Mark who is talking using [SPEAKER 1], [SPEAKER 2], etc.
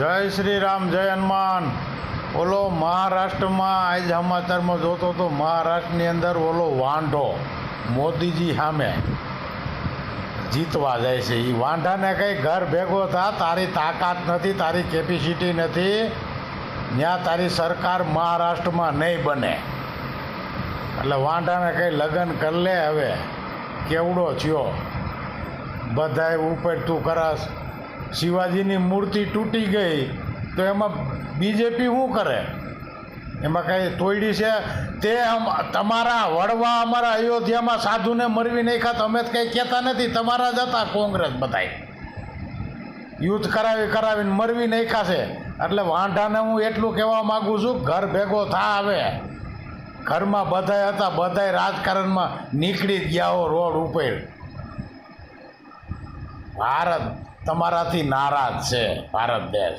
[SPEAKER 1] જય શ્રી રામ, જય હનુમાન। ઓલો મહારાષ્ટ્રમાં આજ સમાચારમાં જોતો તો મહારાષ્ટ્રની અંદર ઓલો વાંઢો મોદીજી સામે જીતવા જાય છે। એ વાંઢાને કંઈ ઘર ભેગો થા, તારી તાકાત નથી, તારી કેપેસિટી નથી, ત્યાં તારી સરકાર મહારાષ્ટ્રમાં નહીં બને। એટલે વાંઢાને કંઈ લગ્ન કરી લે। હવે કેવડો થયો, બધાય ઉપર તું કરસ। શિવાજીની મૂર્તિ તૂટી ગઈ તો એમાં બીજેપી શું કરે? એમાં કંઈ તોડી છે? તે તમારા વડવા અમારા અયોધ્યામાં સાધુને મરવી નાખ્યા, તમે જ કંઈ કહેતા નથી। તમારા જ હતા કોંગ્રેસ, બધાય યુદ્ધ કરાવીને મરવી નાખ્યા છે। એટલે વાંઢાને હું એટલું કહેવા માગું છું, ઘર ભેગો થા। હવે ઘરમાં બધાય હતા, બધાય રાજકારણમાં નીકળી જ ગયા હો રોડ ઉપર। ભારત તમારાથી નારાજ છે, ભારત દેશ।